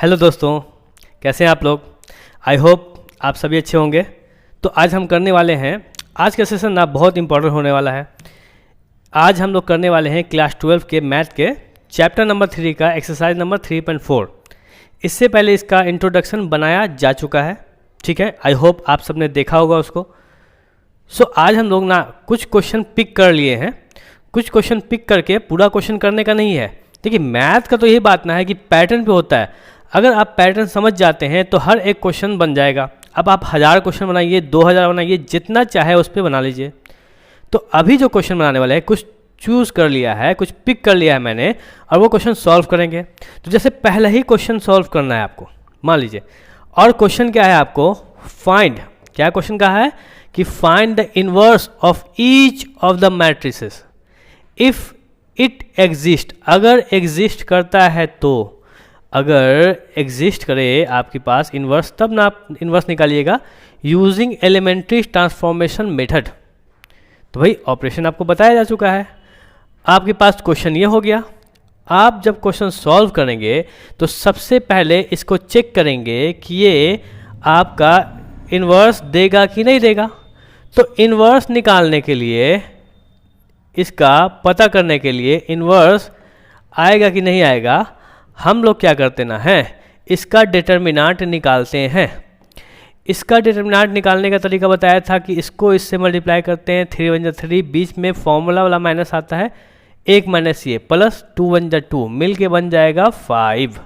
Hello दोस्तों, कैसे हैं आप लोग। आई होप आप सभी अच्छे होंगे। तो आज हम करने वाले हैं, आज का सेशन ना बहुत इंपॉर्टेंट होने वाला है। आज हम लोग करने वाले हैं क्लास 12 के मैथ के चैप्टर नंबर 3 का एक्सरसाइज नंबर 3.4। इससे पहले इसका इंट्रोडक्शन बनाया जा चुका है, ठीक है। आई होप आप सबने देखा होगा उसको। आज हम लोग ना कुछ क्वेश्चन पिक कर लिए हैं। कुछ क्वेश्चन पिक करके पूरा क्वेश्चन करने का नहीं है। देखिए, मैथ का तो यही बात ना है कि पैटर्न पे होता है। अगर आप पैटर्न समझ जाते हैं तो हर एक क्वेश्चन बन जाएगा। अब आप 1000 क्वेश्चन बनाइए, 2000 बनाइए, जितना चाहे उस पर बना लीजिए। तो अभी जो क्वेश्चन बनाने वाले हैं, कुछ चूज़ कर लिया है, कुछ पिक कर लिया है मैंने, और वो क्वेश्चन सॉल्व करेंगे। तो जैसे पहला ही क्वेश्चन सॉल्व करना है आपको, मान लीजिए। और क्वेश्चन क्या है आपको, फाइंड, क्या क्वेश्चन कहा है कि find the inverse of each of the matrices if it exist. अगर एग्जिस्ट करता है तो, अगर एग्जिस्ट करे आपके पास इन्वर्स, तब ना आप इन्वर्स निकालिएगा यूजिंग एलिमेंट्री ट्रांसफॉर्मेशन मेथड। तो भाई ऑपरेशन आपको बताया जा चुका है। आपके पास क्वेश्चन ये हो गया। आप जब क्वेश्चन सॉल्व करेंगे तो सबसे पहले इसको चेक करेंगे कि ये आपका इन्वर्स देगा कि नहीं देगा। तो इन्वर्स निकालने के लिए, इसका पता करने के लिए इन्वर्स आएगा कि नहीं आएगा, हम लोग क्या करते ना हैं, इसका डिटर्मिनांट निकालते हैं। इसका डिटर्मिनांट निकालने का तरीका बताया था कि इसको इससे मल्टीप्लाई करते हैं, 3 × 3, बीच में फॉर्मूला वाला माइनस आता है, 1 - ये प्लस 2 × 2 मिल के बन जाएगा 5।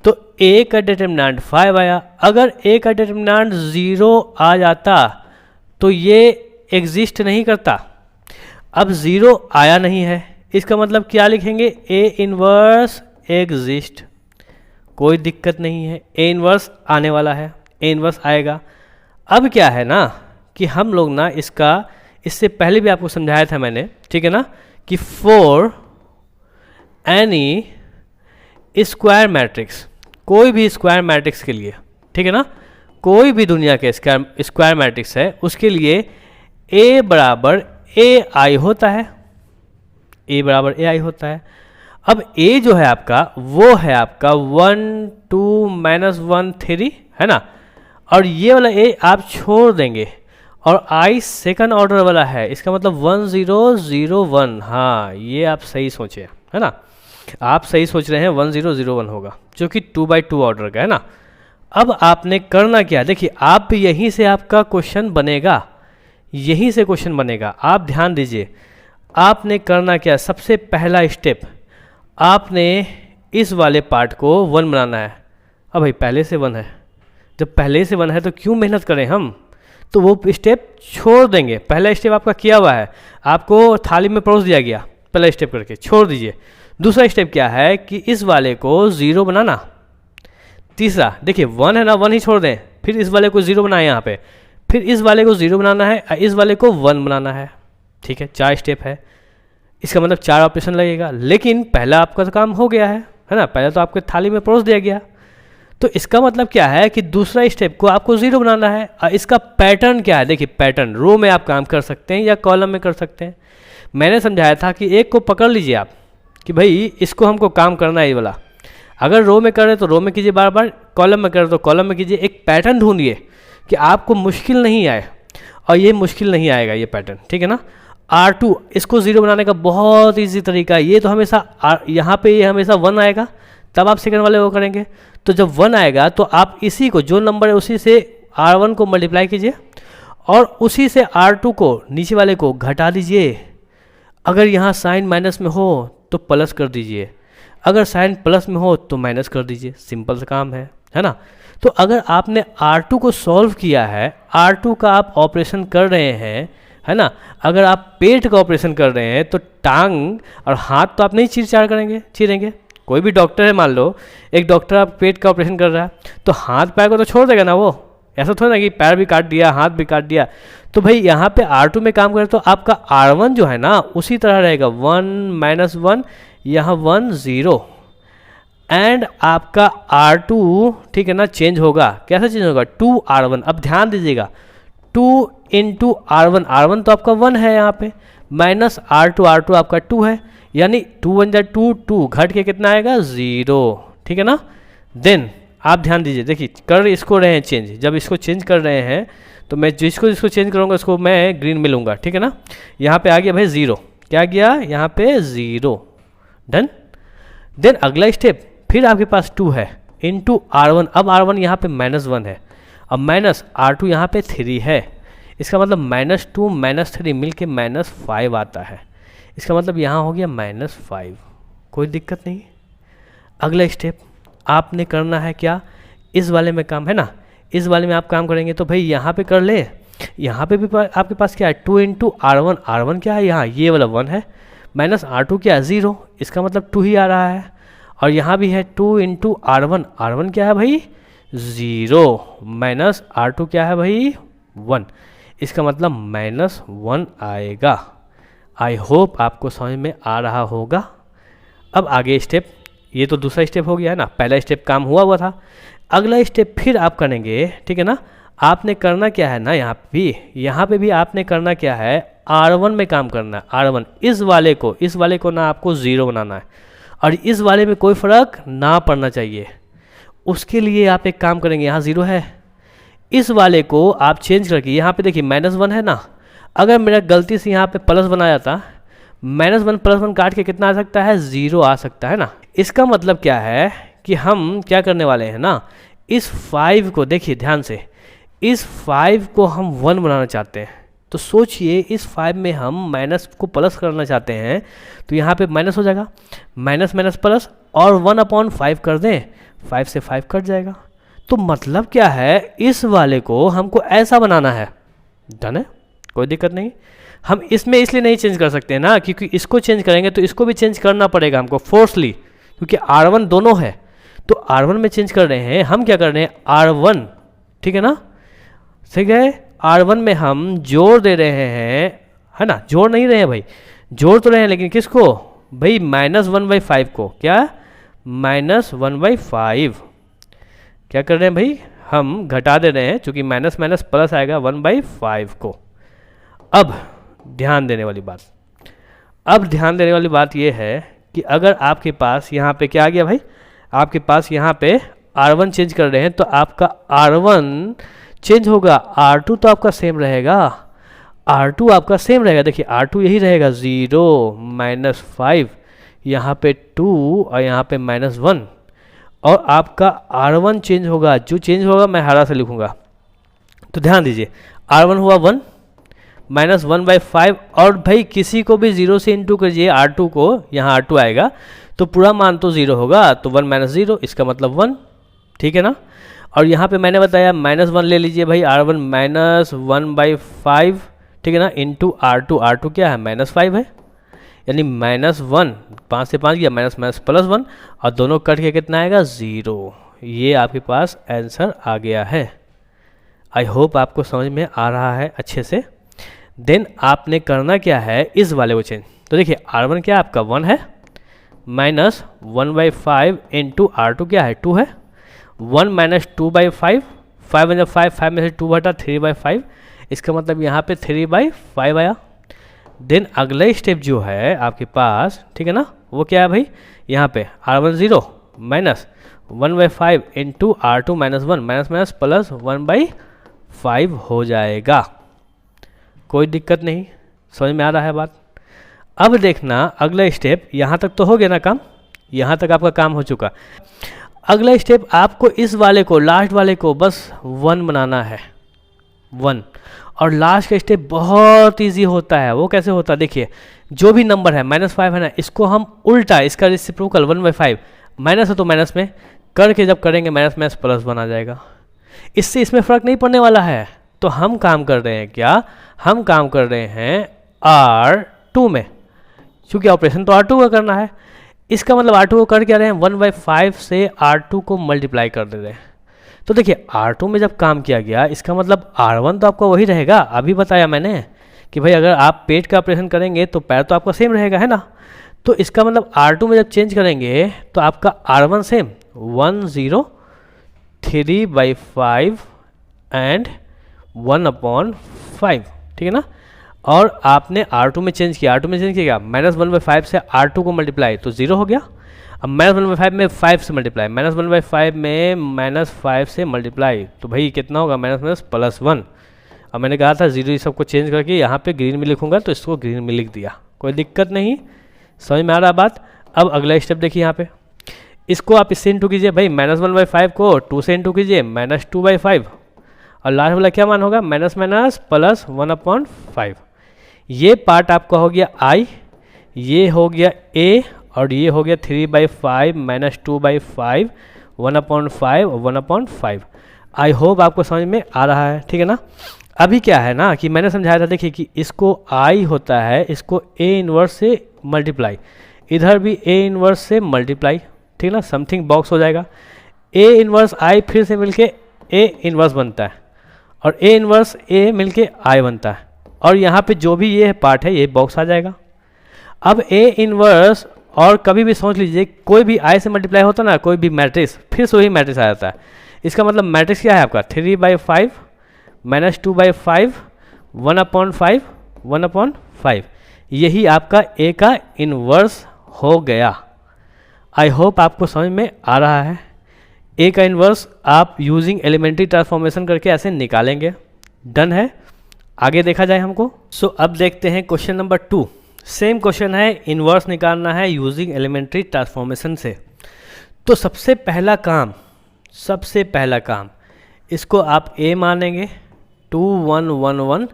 तो ए का डिटर्मिनांट 5 आया। अगर ए का डिटर्मिनांट 0 आ जाता तो ये एग्जिस्ट नहीं करता। अब 0 आया नहीं है, इसका मतलब क्या लिखेंगे, ए इनवर्स एग्जिस्ट। कोई दिक्कत नहीं है, ए इनवर्स आने वाला है, ए इनवर्स आएगा। अब क्या है ना कि हम लोग ना इससे पहले भी आपको समझाया था मैंने, ठीक है ना, कि फॉर एनी स्क्वायर मैट्रिक्स, कोई भी स्क्वायर मैट्रिक्स के लिए, ठीक है ना, कोई भी दुनिया के स्क्वायर मैट्रिक्स है, उसके लिए ए बराबर ए आई होता है। ए बराबर ए आई होता है। अब ए जो है आपका, वो है आपका 1 2 -1 3, है ना। और ये वाला ए आप छोड़ देंगे और आई सेकंड ऑर्डर वाला है, इसका मतलब 1 0 0 1। हाँ, ये आप सही सोचे, है ना। आप सही सोच रहे हैं, 1 0 0 1 होगा, जो कि 2/2 ऑर्डर का है ना। अब आपने करना क्या, देखिए, आप यहीं से आपका क्वेश्चन बनेगा, यहीं से क्वेश्चन बनेगा। आप ध्यान दीजिए, आपने करना क्या, सबसे पहला स्टेप, आपने इस वाले पार्ट को 1 बनाना है। अब भाई पहले से 1 है, जब पहले से 1 है तो क्यों मेहनत करें हम, तो वो स्टेप छोड़ देंगे। पहला स्टेप आपका किया हुआ है, आपको थाली में परोस दिया गया, पहला स्टेप करके छोड़ दीजिए। दूसरा स्टेप क्या है कि इस वाले को 0 बनाना। तीसरा, देखिए 1 है ना, 1 ही छोड़ दें, फिर इस वाले को 0 बनाए यहाँ पे, फिर इस वाले को 0 बनाना है, इस वाले को 1 बनाना है, ठीक है। 4 स्टेप है, इसका मतलब 4 ऑपरेशन लगेगा। लेकिन पहला आपका तो काम हो गया है ना, पहला तो आपके थाली में परोस दिया गया। तो इसका मतलब क्या है कि दूसरा स्टेप को आपको 0 बनाना है। और इसका पैटर्न क्या है, देखिए पैटर्न, रो में आप काम कर सकते हैं या कॉलम में कर सकते हैं। मैंने समझाया था कि एक को पकड़ लीजिए आप, कि भाई इसको हमको काम करना है ये वाला। अगर रो में कर रहे तो रो में कीजिए बार बार, कॉलम में कर रहे तो कॉलम में कीजिए। एक पैटर्न ढूंढिए कि आपको मुश्किल नहीं आए, और ये मुश्किल नहीं आएगा ये पैटर्न, ठीक है ना। R2, इसको 0 बनाने का बहुत इजी तरीका है। ये तो हमेशा यहाँ पे ये हमेशा 1 आएगा, तब आप सेकंड वाले वो करेंगे। तो जब 1 आएगा तो आप इसी को, जो नंबर है उसी से R1 को मल्टीप्लाई कीजिए, और उसी से R2 को, नीचे वाले को घटा दीजिए। अगर यहाँ साइन माइनस में हो तो प्लस कर दीजिए, अगर साइन प्लस में हो तो माइनस कर दीजिए। सिंपल सा काम है ना। तो अगर आपने R2 को सॉल्व किया है, R2 का आप ऑपरेशन कर रहे हैं, है ना। अगर आप पेट का ऑपरेशन कर रहे हैं तो टांग और हाथ तो आप नहीं चीरेंगे। कोई भी डॉक्टर है, मान लो एक डॉक्टर आप पेट का ऑपरेशन कर रहा है, तो हाथ पैर को तो छोड़ देगा ना वो, ऐसा थोड़ा ना कि पैर भी काट दिया, हाथ भी काट दिया। तो भाई यहाँ पे R2 में काम करें तो आपका R1 जो है ना उसी तरह रहेगा, 1 - 1, यहाँ 1 0, एंड आपका R2, ठीक है ना, चेंज होगा। कैसे चेंज होगा, 2R1। अब ध्यान दीजिएगा, 2 × R1, R1 तो आपका 1 है यहाँ पे, माइनस R2, R2 आपका 2 है, यानी 2 × 2 2, घट के कितना आएगा, 0, ठीक है ना। देन आप ध्यान दीजिए, देखिए कर इसको रहे हैं चेंज, जब इसको चेंज कर रहे हैं तो मैं जिसको चेंज करूँगा उसको मैं ग्रीन में लूँगा, ठीक है ना। यहाँ पे आ गया भाई 0, क्या गया यहाँ पे 0, डन। देन अगला स्टेप फिर आपके पास 2 है इंटू R1, अब R1 यहाँ पे -1 है, अब माइनस R2 यहाँ पे 3 है, इसका मतलब -2 -3 मिल के -5 आता है, इसका मतलब यहाँ हो गया -5, कोई दिक्कत नहीं। अगला स्टेप आपने करना है क्या, इस वाले में काम है ना, इस वाले में आप काम करेंगे तो भाई यहाँ पे कर ले, यहाँ पे भी आपके पास क्या है 2 इंटू R1, R1 क्या है यहाँ ये वाला 1 है, माइनस R2 क्या है 0, इसका मतलब 2 ही आ रहा है, और यहाँ भी है 2 इंटू R1, R1 क्या है भाई 0, माइनस R2 क्या है भाई 1, इसका मतलब -1 आएगा। आई होप आपको समझ में आ रहा होगा। अब आगे स्टेप, ये तो दूसरा स्टेप हो गया है ना, पहला स्टेप काम हुआ था, अगला स्टेप फिर आप करेंगे, ठीक है ना। आपने करना क्या है ना, यहाँ पे भी आपने करना क्या है, R1 में काम करना है, R1 इस वाले को ना आपको 0 बनाना है, और इस वाले में कोई फ़र्क ना पड़ना चाहिए। उसके लिए आप एक काम करेंगे, यहाँ 0 है, इस वाले को आप चेंज करके यहाँ पे देखिए -1 है ना, अगर मेरा गलती से यहाँ पे प्लस बनाया था, -1 +1 काट के कितना आ सकता है 0 आ सकता है ना। इसका मतलब क्या है कि हम क्या करने वाले हैं ना, इस 5 को देखिए ध्यान से, इस 5 को हम 1 बनाना चाहते हैं, तो सोचिए इस 5 में हम माइनस को प्लस करना चाहते हैं, तो यहाँ पे माइनस हो जाएगा, माइनस माइनस प्लस, और 1/5 कर दें, 5 से 5 कट जाएगा। तो मतलब क्या है, इस वाले को हमको ऐसा बनाना है, डन है, कोई दिक्कत नहीं। हम इसमें इसलिए नहीं चेंज कर सकते ना, क्योंकि इसको चेंज करेंगे तो इसको भी चेंज करना पड़ेगा हमको फोर्सली, क्योंकि R1 दोनों है, तो R1 में चेंज कर रहे हैं, हम क्या कर रहे हैं R1, ठीक है ना, ठीक है, R1 में हम जोड़ दे रहे हैं, है ना, जोड़ नहीं रहे हैं भाई, जोड़ तो रहे हैं लेकिन किसको भाई -1/5 को, क्या -1/5 क्या कर रहे हैं भाई, हम घटा दे रहे हैं, चूंकि माइनस माइनस प्लस आएगा 1/5 को। अब ध्यान देने वाली बात ये है कि अगर आपके पास यहाँ पे क्या आ गया भाई, आपके पास यहाँ पे R1 चेंज कर रहे हैं, तो आपका R1 चेंज होगा, R2 तो आपका सेम रहेगा, R2 आपका सेम रहेगा, देखिए R2 यही रहेगा 0 -5, यहाँ पे 2 और यहाँ पे -1, और आपका R1 चेंज होगा, जो चेंज होगा मैं हरा से लिखूंगा, तो ध्यान दीजिए R1 हुआ 1 -1/5, और भाई किसी को भी 0 से इंटू कीजिए R2 को, यहाँ R2 आएगा तो पूरा मान तो 0 होगा, तो 1 - 0 इसका मतलब 1, ठीक है ना। और यहाँ पे मैंने बताया -1 ले लीजिए भाई, R1 -1/5, ठीक है ना, इंटू R2 क्या है -5 है, यानी -1, 5 से 5 गया, माइनस माइनस +1, और दोनों कट के कितना आएगा 0, ये आपके पास आंसर आ गया है। आई होप आपको समझ में आ रहा है अच्छे से। देन आपने करना क्या है, इस वाले को चेंज, तो देखिए R1 क्या आपका 1 है, -1/5 इंटू R2 क्या है 2 है, 1 - 2/5, 5 में से 2 घटा 3/5, इसका मतलब यहाँ पे 3/5 आया। देन अगला स्टेप जो है आपके पास, ठीक है ना, वो क्या है भाई, यहाँ पे R1 0 -1/5 into R2 -1, minus minus plus 1/5 हो जाएगा, कोई दिक्कत नहीं, समझ में आ रहा है बात। अब देखना अगला स्टेप, यहाँ तक तो हो गया ना काम, यहाँ तक आपका काम हो चुका। अगला स्टेप आपको इस वाले को, लास्ट वाले को बस 1 बनाना है, 1, और लास्ट का स्टेप बहुत इजी होता है। वो कैसे होता है, देखिए जो भी नंबर है -5 है ना, इसको हम उल्टा, इसका रेसिप्रोकल 1/5, माइनस है तो माइनस में करके जब करेंगे माइनस माइनस प्लस बना जाएगा, इससे इसमें फ़र्क नहीं पड़ने वाला है। तो हम काम कर रहे हैं क्या, हम काम कर रहे हैं R2 में, क्योंकि ऑपरेशन तो R2 का करना है, इसका मतलब R2 को कर क्या रहे हैं, 1/5 से R2 को मल्टीप्लाई कर दे रहे हैं। तो देखिए R2 में जब काम किया गया, इसका मतलब R1 तो आपका वही रहेगा, अभी बताया मैंने कि भाई अगर आप पेट का ऑपरेशन करेंगे तो पैर तो आपका सेम रहेगा, है ना। तो इसका मतलब R2 में जब चेंज करेंगे तो आपका R1 सेम 1/3/5 एंड 1/5, ठीक है ना। और आपने R2 में चेंज किया, R2 में चेंज किया -1/5 से R2 को मल्टीप्लाई, तो 0 हो गया। अब -1/5 में 5 से मल्टीप्लाई, -1/5 में -5 से मल्टीप्लाई, तो भाई कितना होगा, माइनस +1। अब मैंने कहा था 0 ये सबको चेंज करके यहाँ पे ग्रीन में लिखूंगा, तो इसको ग्रीन में लिख दिया, कोई दिक्कत नहीं, समझ में आ रहा बात। अब अगला स्टेप देखिए यहाँ पे, इसको आप इससे इंटू कीजिए भाई, -1/5 को 2 से इंटू कीजिए, -2/5, और लास्ट वाला क्या मान होगा, माइनस प्लस 1/5। ये पार्ट आपका हो गया i, ये हो गया a, और ये हो गया 3/5 -2/5 1/5 और 1/5। आई होप आपको समझ में आ रहा है, ठीक है ना। अभी क्या है ना कि मैंने समझाया था, देखिए कि इसको i होता है, इसको a इनवर्स से मल्टीप्लाई, इधर भी a इनवर्स से मल्टीप्लाई, ठीक है ना, समथिंग बॉक्स हो जाएगा। a इनवर्स i फिर से मिलके a इनवर्स बनता है, और a इनवर्स a मिलके i बनता है, और यहाँ पे जो भी ये पार्ट है ये बॉक्स आ जाएगा। अब a इनवर्स, और कभी भी सोच लीजिए कोई भी i से मल्टीप्लाई होता ना, कोई भी मैट्रिक्स, फिर से वही मैट्रिक्स आ जाता है। इसका मतलब मैट्रिक्स क्या है आपका, 3/5 -2/5 1/5 1/5, यही आपका a का इनवर्स हो गया। आई होप आपको समझ में आ रहा है। a का इनवर्स आप यूजिंग एलिमेंट्री ट्रांसफॉर्मेशन करके ऐसे निकालेंगे। डन है, आगे देखा जाए हमको। सो अब देखते हैं क्वेश्चन नंबर 2। सेम क्वेश्चन है, इनवर्स निकालना है यूजिंग एलिमेंट्री ट्रांसफॉर्मेशन से। तो सबसे पहला काम इसको आप a मानेंगे, 2 1 1 1।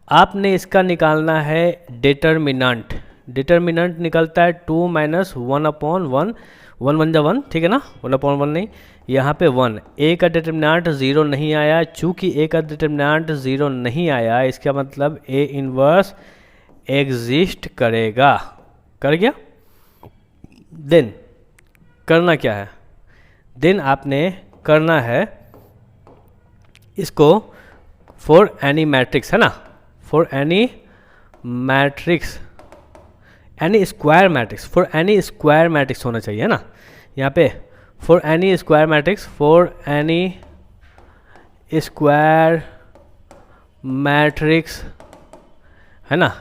आपने इसका निकालना है डिटर्मिनेंट, डिटर्मिनेंट निकलता है 2 - 1/1, 1 1 जा 1, ठीक है ना, 1/1 नहीं, यहाँ पे 1। a का डिटर्मिनेंट 0 नहीं आया, चूँकि a का डिटर्मिनेंट 0 नहीं आया, इसका मतलब a इनवर्स एग्जिस्ट करेगा, कर गया। देन करना क्या है, देन आपने करना है इसको फॉर एनी मैट्रिक्स, है ना, for any matrix, N E square matrix, for N E square matrix होना चाहिए, है ना, यहाँ पे for N E square matrix, for N E square matrix, है ना,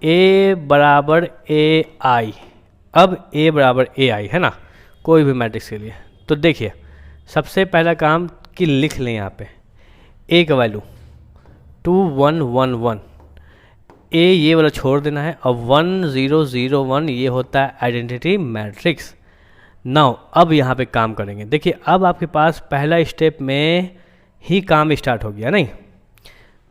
a बराबर ai। अब a बराबर ai है ना, कोई भी मैट्रिक्स के लिए। तो देखिए सबसे पहला काम कि लिख लें यहाँ पे a का वैल्यू 2 1 1 1, a ये वाला छोड़ देना है, और 1 0 0 1 ये होता है आइडेंटिटी मैट्रिक्स। नाउ अब यहाँ पे काम करेंगे। देखिए अब आपके पास पहला स्टेप में ही काम स्टार्ट हो गया, नहीं,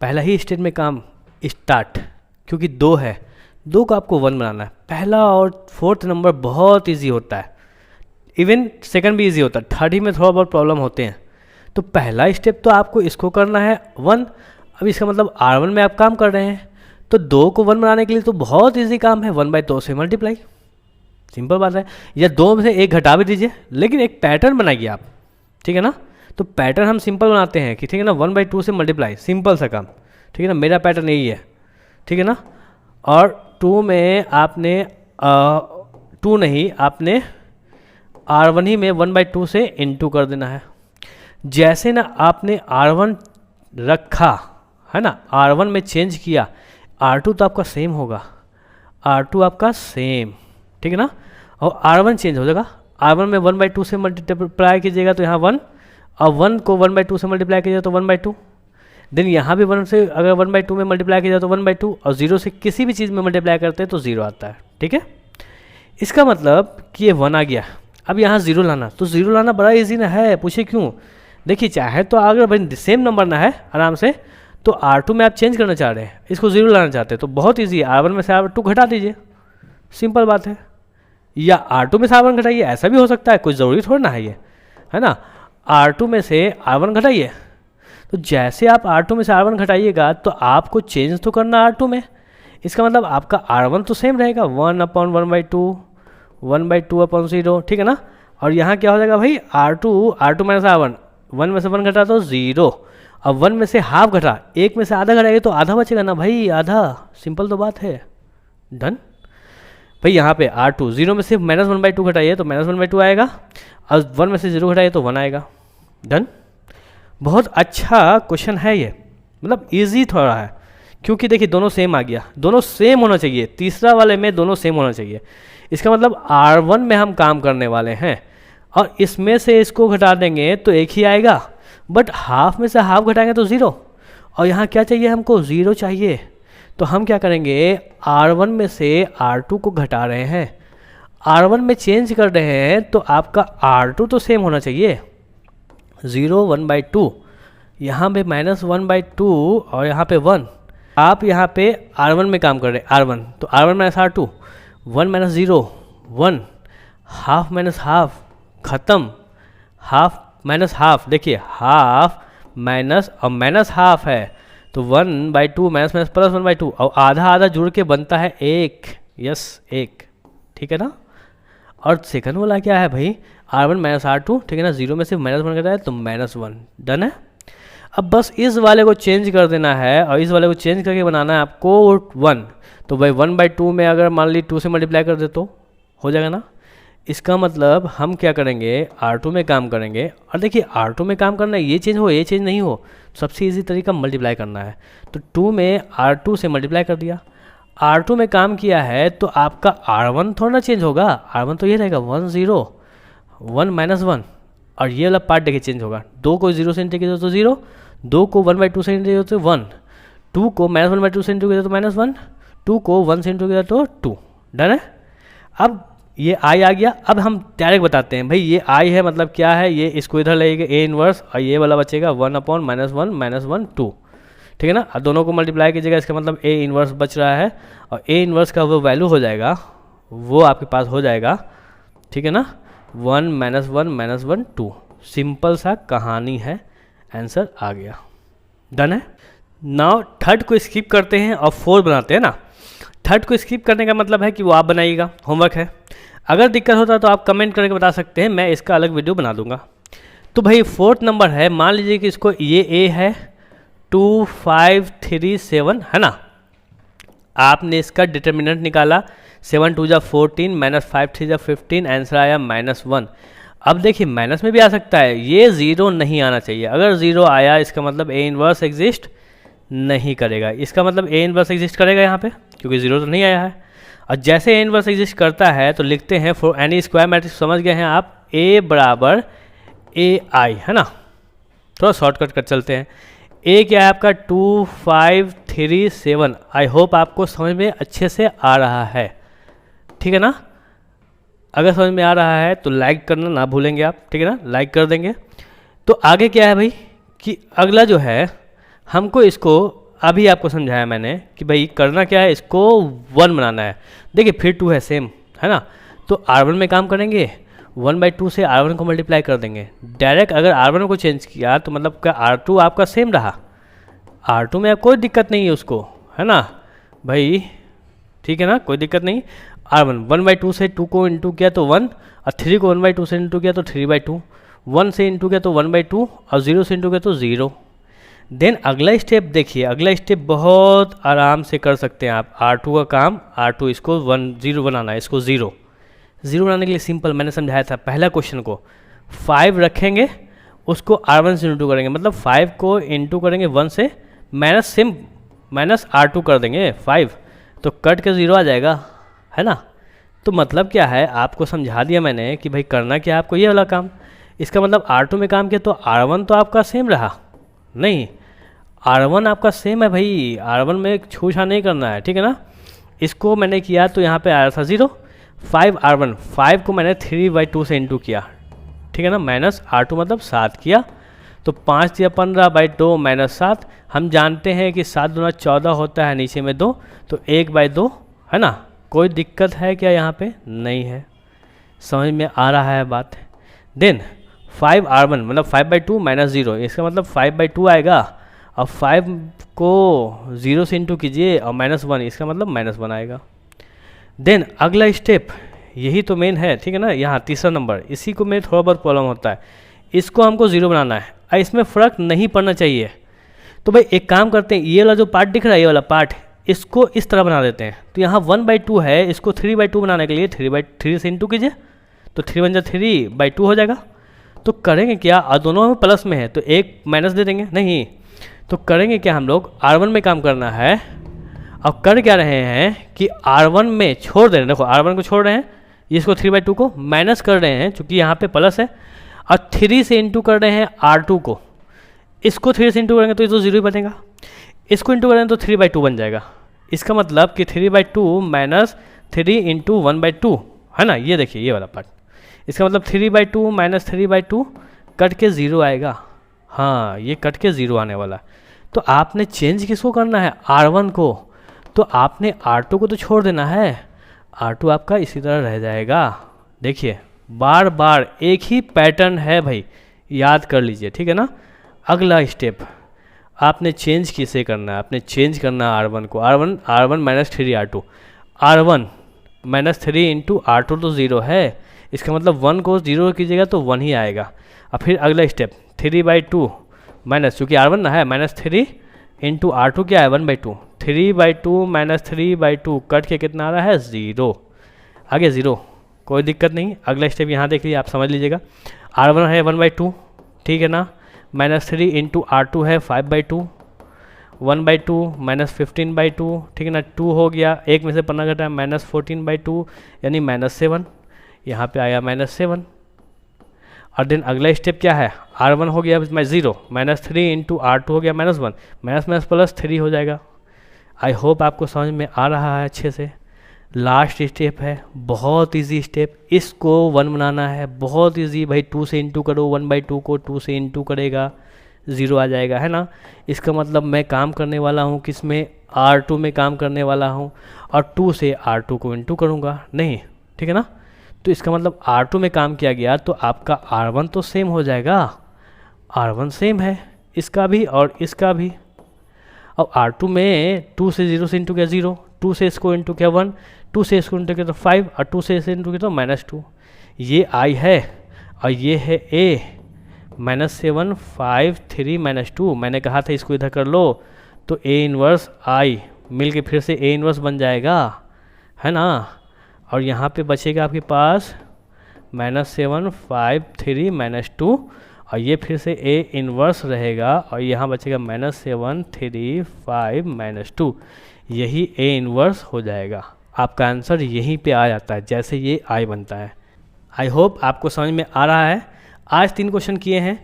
पहला ही स्टेप में काम स्टार्ट, क्योंकि 2 है, 2 को आपको 1 बनाना है। पहला और 4th नंबर बहुत इजी होता है, इवन सेकंड भी इजी होता है, थर्ड ही में थोड़ा बहुत प्रॉब्लम होते हैं। तो पहला स्टेप तो आपको इसको करना है 1। अब इसका मतलब R1 में आप काम कर रहे हैं, तो 2 को 1 बनाने के लिए तो बहुत इजी काम है, 1/2 से मल्टीप्लाई, सिंपल बात है। या 2 में से 1 घटा भी दीजिए, लेकिन एक पैटर्न बनाइए आप, ठीक है ना। तो पैटर्न हम सिंपल बनाते हैं कि ठीक है ना, 1/2 से मल्टीप्लाई, सिंपल सा काम, ठीक है ना, मेरा पैटर्न यही है, ठीक है ना। और 2 में आपने 2 नहीं, आपने R1 ही में 1/2 से इंटू कर देना है। जैसे ना आपने R1 रखा है ना, R1 में चेंज किया, R2 तो आपका सेम होगा, R2 आपका सेम, ठीक है ना, और R1 चेंज हो जाएगा। R1 में 1/2 से मल्टीप्लाई कीजिएगा तो यहाँ 1, और 1 को 1/2 से मल्टीप्लाई कीजिएगा तो 1/2। देन यहाँ भी 1 से अगर 1/2 में मल्टीप्लाई किया जाए तो 1/2, और 0 से किसी भी चीज़ में मल्टीप्लाई करते हैं तो 0 आता है, ठीक है। इसका मतलब कि ये 1 आ गया। अब यहाँ 0 लाना, तो 0 लाना बड़ा इजी ना है, पूछे क्यों। देखिए चाहे तो अगर सेम नंबर ना है आराम से, तो R2 में आप चेंज करना चाह रहे हैं, इसको 0 लाना चाहते हैं, तो बहुत ईजी है, R1 में से R2 घटा दीजिए, सिंपल बात है। या R2 में से R1 घटाइए, ऐसा भी हो सकता है, कोई ज़रूरी थोड़ा ना है ये, है ना। R2 में से R1 घटाइए, तो जैसे आप R2 में से R1 घटाइएगा तो आपको चेंज तो करना R2 में, इसका मतलब आपका R1 तो सेम रहेगा, 1/1/2 1/2/0, ठीक है ना। और यहाँ क्या हो जाएगा भाई, R2 माइनस R1, 1 में से 1 घटा तो 0, अब 1 में से हाफ घटा, 1 में से आधा घटाइए तो आधा बचेगा ना भाई, आधा, सिंपल तो बात है। डन भाई। यहाँ पे R2 0 में से -1/2 घटाइए तो -1/2 आएगा, और 1 में से 0 घटाइए तो 1 आएगा। डन। बहुत अच्छा क्वेश्चन है ये, मतलब इजी थोड़ा है, क्योंकि देखिए दोनों सेम आ गया, दोनों सेम होना चाहिए, तीसरा वाले में दोनों सेम होना चाहिए। इसका मतलब R1 में हम काम करने वाले हैं और इसमें से इसको घटा देंगे तो एक ही आएगा, बट हाफ में से हाफ घटाएंगे तो 0, और यहाँ क्या चाहिए हमको 0 चाहिए। तो हम क्या करेंगे, R1 में से R2 को घटा रहे हैं, R1 में चेंज कर रहे हैं तो आपका R2 तो सेम होना चाहिए, 0 1/2, यहाँ पे -1/2 और यहाँ पे 1। आप यहाँ पे R1 में काम कर रहे हैं, R1 तो R1 - R2, 1 - 0 1, half minus half ख़त्म, हाफ माइनस हाफ, देखिए हाफ माइनस और माइनस हाफ है तो 1/2 माइनस माइनस प्लस 1/2, और आधा आधा जुड़ के बनता है 1, यस 1, ठीक है ना। और सेकंड वाला क्या है भाई, R1 - R2, ठीक है ना, 0 में से -1 करता है तो -1, डन है। अब बस इस वाले को चेंज कर देना है और इस वाले को चेंज करके बनाना है आपको 1, तो भाई 1/2 में अगर मान ली 2 से मल्टीप्लाई कर दे तो हो जाएगा ना। इसका मतलब हम क्या करेंगे, R2 में काम करेंगे, और देखिए R2 में काम करना है, ये चेंज हो ये चेंज नहीं हो, सबसे इजी तरीका मल्टीप्लाई करना है, तो 2 में R2 से मल्टीप्लाई कर दिया, R2 में काम किया है तो आपका R1 थोड़ा ना चेंज होगा, R1 तो ये रहेगा 1 0 1 -1, और ये वाला पार्ट देखिए चेंज होगा, 2 को 0 से इंटू किया तो 0, 2 को 1/2 से इंटू किया तो 1, 2 को -1/2 से इंटू किया तो -1, 2 को 1 से इंटू किया तो 2, डन है। अब ये आई आ गया, अब हम डायरेक्ट बताते हैं भाई ये आई है मतलब क्या है, ये इसको इधर लगेगा A इनवर्स और ये वाला बचेगा 1/-1 -1 2, ठीक है ना। अब दोनों को मल्टीप्लाई कीजिएगा, इसका मतलब A इनवर्स बच रहा है और A इनवर्स का वो वैल्यू हो जाएगा, वो आपके पास हो जाएगा, ठीक है ना, 1 -1 -1 2, सिंपल सा कहानी है, आंसर आ गया, डन है। नाउ थर्ड को स्किप करते हैं और 4 बनाते हैं ना। थर्ड को स्किप करने का मतलब है कि वो आप बनाइएगा, होमवर्क है। अगर दिक्कत होता है तो आप कमेंट करके बता सकते हैं, मैं इसका अलग वीडियो बना दूंगा। तो भाई 4th नंबर है, मान लीजिए कि इसको ये A है 2 5 3 7 है ना, आपने इसका डिटर्मिनेंट निकाला, 7 2 जा 14 -5 3 जा 15, आंसर आया -1। अब देखिए माइनस में भी आ सकता है, ये 0 नहीं आना चाहिए, अगर 0 आया इसका मतलब A इनवर्स एग्जिस्ट नहीं करेगा, इसका मतलब A इनवर्स एग्जिस्ट करेगा यहाँ पे क्योंकि 0 तो नहीं आया है। और जैसे A इनवर्स एग्जिस्ट करता है तो लिखते हैं फॉर एनी स्क्वायर मैट्रिक्स, समझ गए हैं आप, A बराबर AI है ना, थोड़ा शॉर्टकट कर चलते हैं। A क्या है आपका 2 5 3 7, आई होप आपको समझ में अच्छे से आ रहा है, ठीक है ना। अगर समझ में आ रहा है तो लाइक करना ना भूलेंगे आप, ठीक है ना, लाइक कर देंगे। तो आगे क्या है भाई कि अगला जो है हमको इसको अभी आपको समझाया मैंने कि भाई करना क्या है, इसको 1 बनाना है। देखिए फिर 2 है सेम है ना, तो R1 में काम करेंगे, 1/2 से R1 को मल्टीप्लाई कर देंगे डायरेक्ट। अगर R1 को चेंज किया तो मतलब क्या R2 आपका सेम रहा, R2 में कोई दिक्कत नहीं है उसको, है ना भाई, ठीक है ना, कोई दिक्कत नहीं। R1 1/2 से 2 को इंटू किया तो 1, और 3 को 1/2 से इंटू किया तो 3/2, 1 से इंटू किया तो 1/2 और 0 से इंटू किया तो 0। देन अगला स्टेप देखिए, अगला स्टेप बहुत आराम से कर सकते हैं आप, R2 का काम, R2 इसको 0 बनाना है, इसको 0 बनाने के लिए सिंपल मैंने समझाया था पहला क्वेश्चन को, 5 रखेंगे उसको R1 से इंटू करेंगे, मतलब 5 को इंटू करेंगे 1 से, माइनस R2 कर देंगे 5, तो कट के 0 आ जाएगा, है ना। तो मतलब क्या है, आपको समझा दिया मैंने कि भाई करना क्या है आपको, ये वाला काम। इसका मतलब R2 में काम किया तो R1 तो आपका सेम रहा नहीं, R1 आपका सेम है भाई, R1 में छूछा नहीं करना है, ठीक है ना। इसको मैंने किया तो यहाँ पे आया था 0, 5 R1, 5 को मैंने 3/2 से इंटू किया, ठीक है ना, माइनस R2 मतलब 7 किया, तो 5 या 15/2 -7, हम जानते हैं कि 7 दूना 14 होता है, नीचे में 2, तो 1/2 है ना। कोई दिक्कत है क्या यहाँ पे, नहीं है, समझ में आ रहा है बात। देन 5 R1 मतलब 5/2 -0, इसका मतलब 5/2 आएगा, और 5 को 0 से इंटू कीजिए और -1, इसका मतलब -1 आएगा। देन अगला स्टेप, यही तो मेन है, ठीक है ना, यहाँ तीसरा नंबर, इसी को में थोड़ा बहुत प्रॉब्लम होता है, इसको हमको 0 बनाना है और इसमें फ़र्क नहीं पड़ना चाहिए। तो भाई एक काम करते हैं, ये वाला जो पार्ट दिख रहा है, ये वाला पार्ट, इसको इस तरह बना देते हैं। तो यहाँ 1/2 है, इसको 3/2 बनाने के लिए 3/3 से इंटू कीजिए, तो 3 × 3/2 हो जाएगा। तो करेंगे क्या, और दोनों में प्लस में है तो एक माइनस दे देंगे, नहीं तो करेंगे क्या, हम लोग R1 में काम करना है, और कर क्या रहे हैं कि R1 में छोड़ दे रहे हैं, देखो R1 को छोड़ रहे हैं इसको 3/2 को माइनस कर रहे हैं चूँकि यहाँ पे प्लस है, और 3 से इंटू कर रहे हैं R2 को। इसको 3 से इंटू करेंगे तो ये तो 0 ही बनेगा, इसको इंटू करेंगे तो 3/2 बन जाएगा। इसका मतलब कि 3/2 माइनस 3 इंटू 1/2 है ना, ये देखिए ये वाला पार्ट। इसका मतलब 3/2 माइनस 3/2 कट के 0 आएगा। हाँ, ये कट के 0 आने वाला। तो आपने चेंज किसको करना है, R1 को। तो आपने R2 को तो छोड़ देना है, R2 आपका इसी तरह रह जाएगा। देखिए बार बार एक ही पैटर्न है भाई, याद कर लीजिए, ठीक है ना। अगला स्टेप आपने चेंज किसे करना है, आपने चेंज करना है R1 को। R1 minus 3R2, R1 minus 3 into R2 तो 0 है, इसका मतलब 1 को 0 कीजिएगा तो 1 ही आएगा। अब फिर अगला स्टेप 3/2 माइनस, चूँकि R1 ना है, माइनस 3 इंटू R2 क्या है 1/2, 3/2 माइनस 3/2 कट के कितना आ रहा है 0, आगे 0, कोई दिक्कत नहीं। अगला स्टेप यहाँ देख लीजिए, आप समझ लीजिएगा। R1 है 1/2, ठीक है ना, माइनस 3 इंटू R2 है 5/2, 1/2 माइनस 15/2, ठीक है ना, 2 हो गया, एक में से पन्ना घटा माइनस 14/2 यानी -7, यहाँ पे आया -7। और देन अगला स्टेप क्या है, R1 हो गया 0, माइनस 3 इंटू R2 हो गया -1, माइनस प्लस 3 हो जाएगा। आई होप आपको समझ में आ रहा है अच्छे से। लास्ट स्टेप है, बहुत इजी स्टेप, इसको 1 बनाना है, बहुत इजी भाई। 2 से इंटू करो 1/2 को, 2 से इंटू करेगा 0 आ जाएगा, है ना। इसका मतलब मैं काम करने वाला हूँ किस में, R2 में काम करने वाला हूँ, और 2 से R2 को इंटू करूँगा, नहीं, ठीक है ना। तो इसका मतलब R2 में काम किया गया तो आपका R1 तो सेम हो जाएगा, R1 सेम है इसका भी और इसका भी। अब R2 में 2 से 0 से इंटू किया 0, 2 से इसको इंटू किया 1, 2 से इसको इंटू किया तो 5, और 2 से इसे इंटू किया तो -2। ये I है और ये है A, -7 5 3 -2। मैंने कहा था इसको इधर कर लो तो A इन्वर्स I मिल के फिर से A इन्वर्स बन जाएगा, है ना। और यहाँ पे बचेगा आपके पास -7 5 3 -2, और ये फिर से A इन्वर्स रहेगा, और यहाँ बचेगा -7 3 5 -2, यही A इन्वर्स हो जाएगा। आपका आंसर यहीं पे आ जाता है जैसे ये I बनता है। आई होप आपको समझ में आ रहा है। आज 3 क्वेश्चन किए हैं,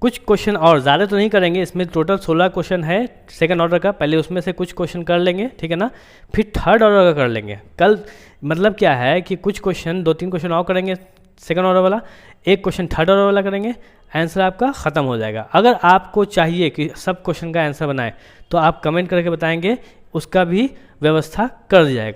कुछ क्वेश्चन और ज़्यादा तो नहीं करेंगे, इसमें टोटल 16 क्वेश्चन है सेकंड ऑर्डर का। पहले उसमें से कुछ क्वेश्चन कर लेंगे, ठीक है ना, फिर थर्ड ऑर्डर का कर लेंगे कल। मतलब क्या है कि कुछ क्वेश्चन 2-3 क्वेश्चन और करेंगे सेकंड ऑर्डर वाला, एक क्वेश्चन थर्ड ऑर्डर वाला करेंगे, आंसर आपका ख़त्म हो जाएगा। अगर आपको चाहिए कि सब क्वेश्चन का आंसर बनाए तो आप कमेंट करके बताएंगे, उसका भी व्यवस्था कर दिया जाएगा।